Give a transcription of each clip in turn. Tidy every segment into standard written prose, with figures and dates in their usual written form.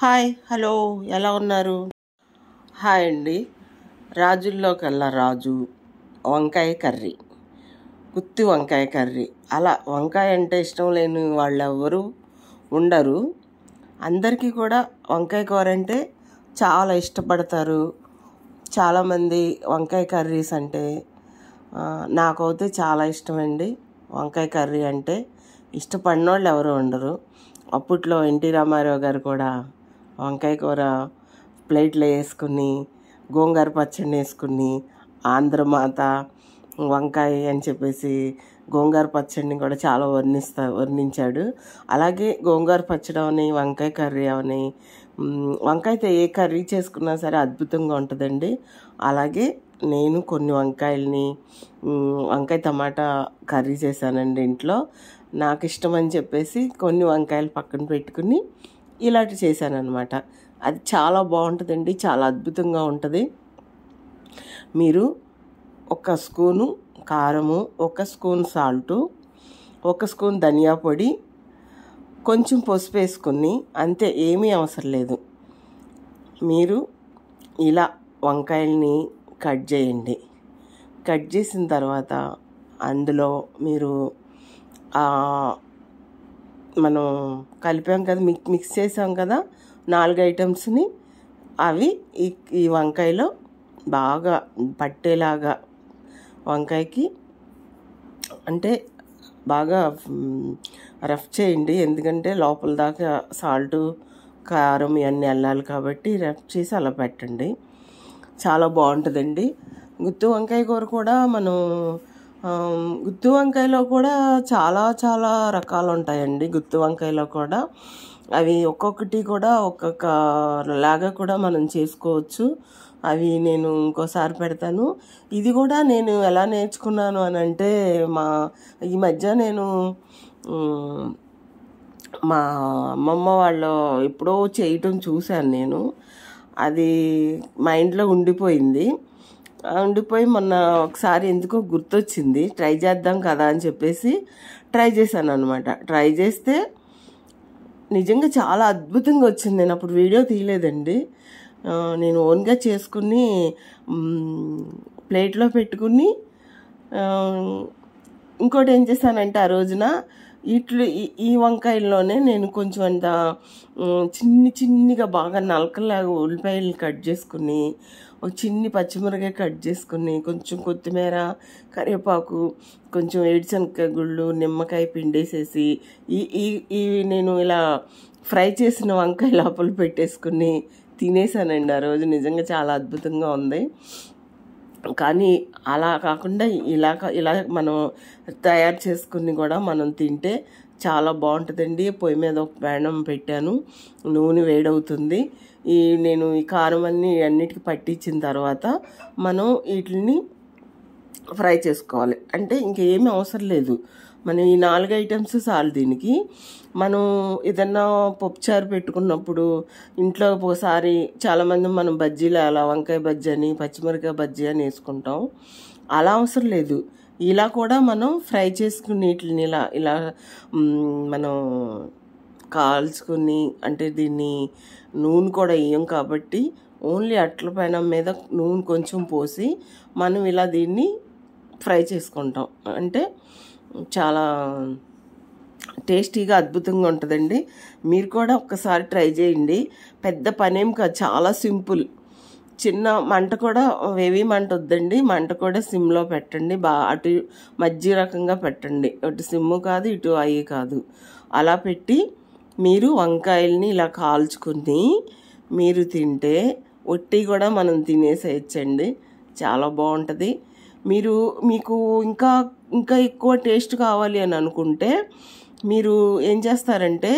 Hi hello ఎలా ఉన్నారు? Hi అండి. రాజుల్లోకల్లా రాజు వంకాయ కర్రీ, గుత్తి వంకాయ కర్రీ. అలా వంకాయ అంటే ఇష్టం లేని వాళ్ళు ఎవరు ఉండరు. అందరికీ కూడా వంకాయ కూర అంటే చాలా ఇష్టపడతారు. చాలామంది వంకాయ కర్రీస్ అంటే నాకైతే చాలా ఇష్టమండి. వంకాయ కర్రీ అంటే ఇష్టపడిన వాళ్ళు ఎవరు ఉండరు. అప్పట్లో ఎన్టీ రామారావు గారు కూడా వంకాయ కూర ప్లేట్లో వేసుకుని గోంగూర పచ్చడి వేసుకుని ఆంధ్రమాత వంకాయ అని చెప్పేసి గోంగూర పచ్చడిని కూడా చాలా వర్ణించాడు. అలాగే గోంగూర పచ్చడి అవని వంకాయ కర్రీ అవని వంకాయతో ఏ కర్రీ చేసుకున్నా సరే అద్భుతంగా ఉంటుందండి. అలాగే నేను కొన్ని వంకాయల్ని వంకాయ టమాటా కర్రీ చేశానండి ఇంట్లో. నాకు ఇష్టమని చెప్పేసి కొన్ని వంకాయలు పక్కన పెట్టుకుని ఇలాంటి చేశానన్నమాట. అది చాలా బాగుంటుందండి, చాలా అద్భుతంగా ఉంటుంది. మీరు ఒక స్పూను కారము, ఒక స్పూన్ సాల్టు, ఒక స్పూన్ ధనియా పొడి, కొంచెం పసుపు వేసుకుని అంతే, ఏమీ అవసరం లేదు. మీరు ఇలా వంకాయల్ని కట్ చేయండి. కట్ చేసిన తర్వాత అందులో మీరు మనం కలిపాం కదా, మిక్స్ చేసాం కదా 4 ఐటమ్స్ని, అవి ఈ వంకాయలో బాగా పట్టేలాగా వంకాయకి అంటే బాగా రఫ్ చేయండి. ఎందుకంటే లోపల దాకా సాల్టు కారం ఇవన్నీ వెళ్ళాలి కాబట్టి రఫ్ చేసి అలా పెట్టండి. చాలా బాగుంటుందండి. గుత్తి వంకాయ కూర కూడా మనం గుత్తి వంకాయలో కూడా చాలా చాలా రకాలు ఉంటాయండి. గుత్తి వంకాయలో కూడా అవి ఒక్కొక్కటి కూడా ఒక్కొక్క లాగా కూడా మనం చేసుకోవచ్చు. అవి నేను ఇంకోసారి పెడతాను. ఇది కూడా నేను ఎలా నేర్చుకున్నాను అని అంటే ఈ మధ్య నేను మా అమ్మమ్మ వాళ్ళు ఎప్పుడో చేయటం చూశాను నేను. అది మైండ్లో ఉండిపోయి మొన్న ఒకసారి ఎందుకో గుర్తొచ్చింది, ట్రై చేద్దాం కదా అని చెప్పేసి ట్రై చేశాను అనమాట. ట్రై చేస్తే నిజంగా చాలా అద్భుతంగా వచ్చింది. నేను అప్పుడు వీడియో తీయలేదండి. నేను ఓన్గా చేసుకుని ప్లేట్లో పెట్టుకుని ఇంకోటి ఏం చేశానంటే ఆ రోజున ఈ వంకాయల్లోనే నేను కొంచెం అంత చిన్నిగా బాగా నలకలాగా ఉల్లిపాయలు కట్ చేసుకుని, ఒక చిన్ని పచ్చిమిరకాయ కట్ చేసుకుని, కొంచెం కొత్తిమీర, కరివేపాకు, కొంచెం ఏడుశనగకాయ గుళ్ళు, నిమ్మకాయ పిండేసేసి ఈ నేను ఇలా ఫ్రై చేసిన వంకాయ లోపల పెట్టేసుకుని తినేసానండి ఆ రోజు. నిజంగా చాలా అద్భుతంగా ఉంది. కానీ అలా కాకుండా ఇలా మనం తయారు చేసుకుని కూడా మనం తింటే చాలా బాగుంటుందండి. పొయ్యి మీద ఒక పేనం పెట్టాను, నూనె వేడవుతుంది. నేను ఈ కారం అన్నిటికీ పట్టించిన తర్వాత మనం వీటిని ఫ్రై చేసుకోవాలి. అంటే ఇంకేమీ అవసరం లేదు. మనం ఈ 4 ఐటమ్స్ చాలు దీనికి. మనం ఏదన్నా పప్పుచారు పెట్టుకున్నప్పుడు ఇంట్లో ఒకసారి చాలామంది మనం బజ్జీలు అలా వంకాయ బజ్జీ అని పచ్చిమిరకాయ బజ్జీ అని వేసుకుంటాం. అలా అవసరం లేదు. ఇలా కూడా మనం ఫ్రై చేసుకుని వీటిని ఇలా మనం కాల్చుకుని, అంటే దీన్ని నూనె కూడా వేయం కాబట్టి ఓన్లీ అట్ల పైన మీద నూనె కొంచెం పోసి మనం ఇలా దీన్ని ఫ్రై చేసుకుంటాం. అంటే చాలా టేస్టీగా అద్భుతంగా ఉంటుందండి. మీరు కూడా ఒక్కసారి ట్రై చేయండి. పెద్ద పనేం కాదు, చాలా సింపుల్. చిన్న మంట కూడా హెవీ మంట వద్దండి, మంట కూడా సిమ్లో పెట్టండి. అటు మధ్య రకంగా పెట్టండి, అటు సిమ్ము కాదు ఇటు అయ్యి కాదు. అలా పెట్టి మీరు వంకాయల్ని ఇలా కాల్చుకుని మీరు తింటే ఒట్టి కూడా మనం తినేసేయచ్చండి. చాలా బాగుంటుంది. మీకు ఇంకా ఎక్కువ టేస్ట్ కావాలి అని అనుకుంటే మీరు ఏం చేస్తారంటే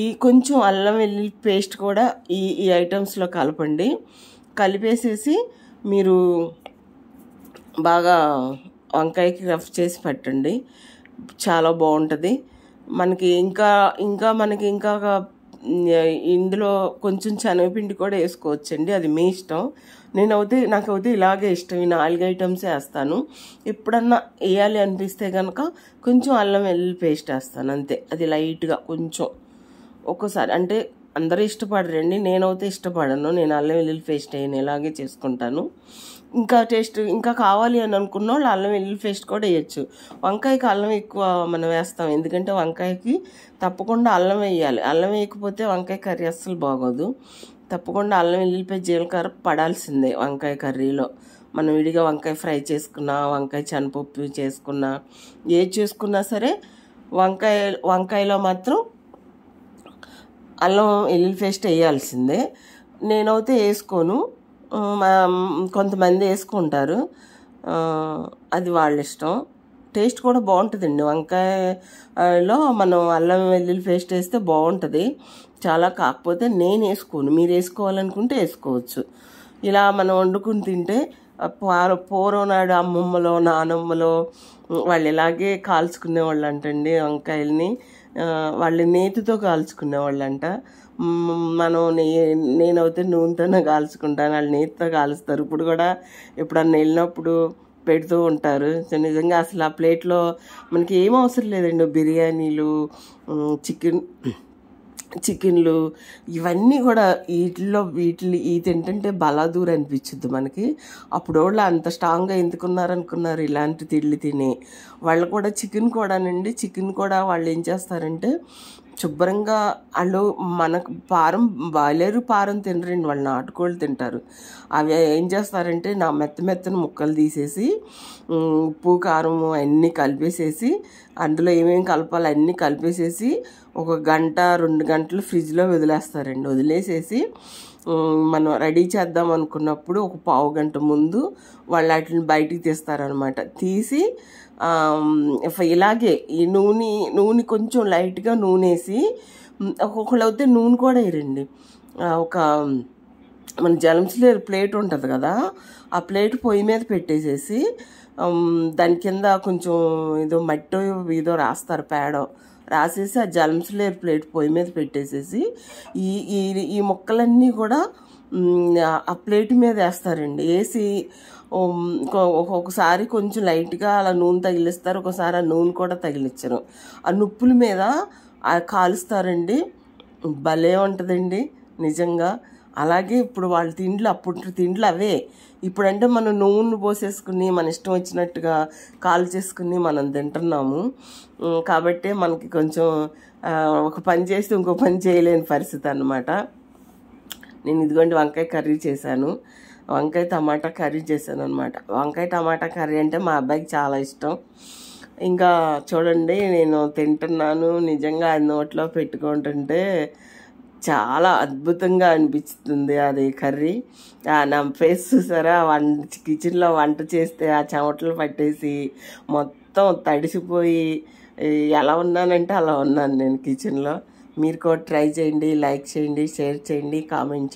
ఈ కొంచెం అల్లం వెల్లుల్లి పేస్ట్ కూడా ఈ ఐటమ్స్లో కలపండి. కలిపేసేసి మీరు బాగా వంకాయకి రఫ్ చేసి పెట్టండి. చాలా బాగుంటుంది. మనకి ఇంకా ఇందులో కొంచెం శనగపిండి కూడా వేసుకోవచ్చండి, అది మీ ఇష్టం. నాకైతే ఇలాగే ఇష్టం. ఈ 4 ఐటమ్స్ వేస్తాను. ఎప్పుడన్నా వేయాలి అనిపిస్తే కనుక కొంచెం అల్లం వెల్లుల్లి పేస్ట్ వేస్తాను అంతే. అది లైట్గా కొంచెం ఒక్కోసారి అంటే అందరూ ఇష్టపడరండి, నేనైతే ఇష్టపడను. నేను అల్లం వెల్లుల్లి పేస్ట్ వేయను, ఇలాగే చేసుకుంటాను. ఇంకా టేస్ట్ ఇంకా కావాలి అని అనుకున్న వాళ్ళు అల్లం వెల్లుల్లి పేస్ట్ కూడా వేయచ్చు. వంకాయకి అల్లం ఎక్కువ మనం వేస్తాం, ఎందుకంటే వంకాయకి తప్పకుండా అల్లం వేయాలి. అల్లం వేయకపోతే వంకాయ కర్రీ అస్సలు బాగోదు. తప్పకుండా అల్లం వెల్లుల్లిపాయ జీలకర్ర పడాల్సిందే వంకాయ కర్రీలో. మనం విడిగా వంకాయ ఫ్రై చేసుకున్నా, వంకాయ శనగపప్పు చేసుకున్నా, ఏది చేసుకున్నా సరే వంకాయలో మాత్రం అల్లం వెల్లుల్లి పేస్ట్ వేయాల్సిందే. నేనైతే వేసుకోను, కొంతమంది వేసుకుంటారు, అది వాళ్ళ ఇష్టం. టేస్ట్ కూడా బాగుంటుందండి. వంకాయలో మనం అల్లం వెల్లుల్లి పేస్ట్ వేస్తే బాగుంటుంది చాలా. కాకపోతే నేను వేసుకోను, మీరు వేసుకోవాలనుకుంటే వేసుకోవచ్చు. ఇలా మనం వండుకుని తింటే పూర్వం నాడు అమ్మమ్మలో నానమ్మలో వాళ్ళు ఇలాగే కాల్చుకునేవాళ్ళు అంటండి వంకాయల్ని. వాళ్ళు నేతితో కాల్చుకునేవాళ్ళంట. మనం నేనైతే నూనెతోనే కాల్చుకుంటాను, వాళ్ళు నేతితో కాలుస్తారు. ఇప్పుడు కూడా ఎప్పుడన్నా వెళ్ళినప్పుడు పెడుతూ ఉంటారు. నిజంగా అసలు ఆ ప్లేట్లో మనకి ఏం అవసరం లేదండి. బిర్యానీలు, చికెన్లు ఇవన్నీ కూడా వీటిని తింటుంటే బలాదూర్ అనిపించుద్ది మనకి. అప్పుడు వాళ్ళు అంత స్ట్రాంగ్గా ఎందుకున్నారనుకున్నారు ఇలాంటి తిండి తిని. వాళ్ళు కూడా చికెన్ కూడా వాళ్ళు ఏం చేస్తారంటే శుభ్రంగా వాళ్ళు మనకు బాయిలరు పారం తినరండి, వాళ్ళు నాటుకోళ్ళు తింటారు. అవి ఏం చేస్తారంటే మెత్తని ముక్కలు తీసేసి ఉప్పు కారం అన్నీ కలిపేసేసి, అందులో ఏమేమి కలపాలి అన్నీ కలిపేసేసి 1 గంట 2 గంటలు ఫ్రిడ్జ్లో వదిలేస్తారండి. వదిలేసేసి మనం రెడీ చేద్దాం అనుకున్నప్పుడు 1 పావు గంట ముందు వాళ్ళు వాటిని బయటికి తీస్తారనమాట. తీసి ఇలాగే ఈ నూనె కొంచెం లైట్గా నూనె వేసి, ఒక్కొక్కళ్ళు అయితే నూనె కూడా వేయరండి. మన జలంస్లేరు ప్లేట్ ఉంటుంది కదా, ఆ ప్లేట్ పొయ్యి మీద పెట్టేసేసి దాని కింద కొంచెం ఏదో మట్టో ఏదో రాస్తారు, పేడో రాసేసి ఆ జలంస్లేరు ప్లేట్ పొయ్యి మీద పెట్టేసేసి ఈ ముక్కలన్నీ కూడా ఆ ప్లేట్ మీద వేస్తారండి. వేసి ఒక్కొక్కసారి కొంచెం లైట్గా అలా నూనె తగిలిస్తారు, ఒకసారి ఆ నూనె కూడా తగిలించరు. ఆ నుప్పుల మీద కాలుస్తారండి. భలే ఉంటుందండి నిజంగా. అలాగే ఇప్పుడు వాళ్ళ తిండ్లు, అప్పుడు తిండ్లు అవే. ఇప్పుడంటే మనం నూనె పోసేసుకుని మన ఇష్టం వచ్చినట్టుగా కాలు చేసుకుని మనం తింటున్నాము. కాబట్టి మనకి కొంచెం ఒక పని చేస్తే ఇంకో పని చేయలేని పరిస్థితి అన్నమాట. నేను ఇదిగోండి వంకాయ కర్రీ చేశాను, వంకాయ టమాటా కర్రీ చేశాను అనమాట. వంకాయ టమాటా కర్రీ అంటే మా అబ్బాయికి చాలా ఇష్టం. ఇంకా చూడండి నేను తింటున్నాను, నిజంగా అది నోట్లో పెట్టుకుంటుంటే చాలా అద్భుతంగా అనిపిస్తుంది అది కర్రీ. నా ఫేస్ చూసారా, కిచెన్లో వంట చేస్తే ఆ చెమటలు పట్టేసి మొత్తం తడిసిపోయి ఎలా ఉన్నానంటే అలా ఉన్నాను నేను కిచెన్లో. మీరు కూడా ట్రై చేయండి, లైక్ చేయండి, షేర్ చేయండి, కామెంట్ చేయండి.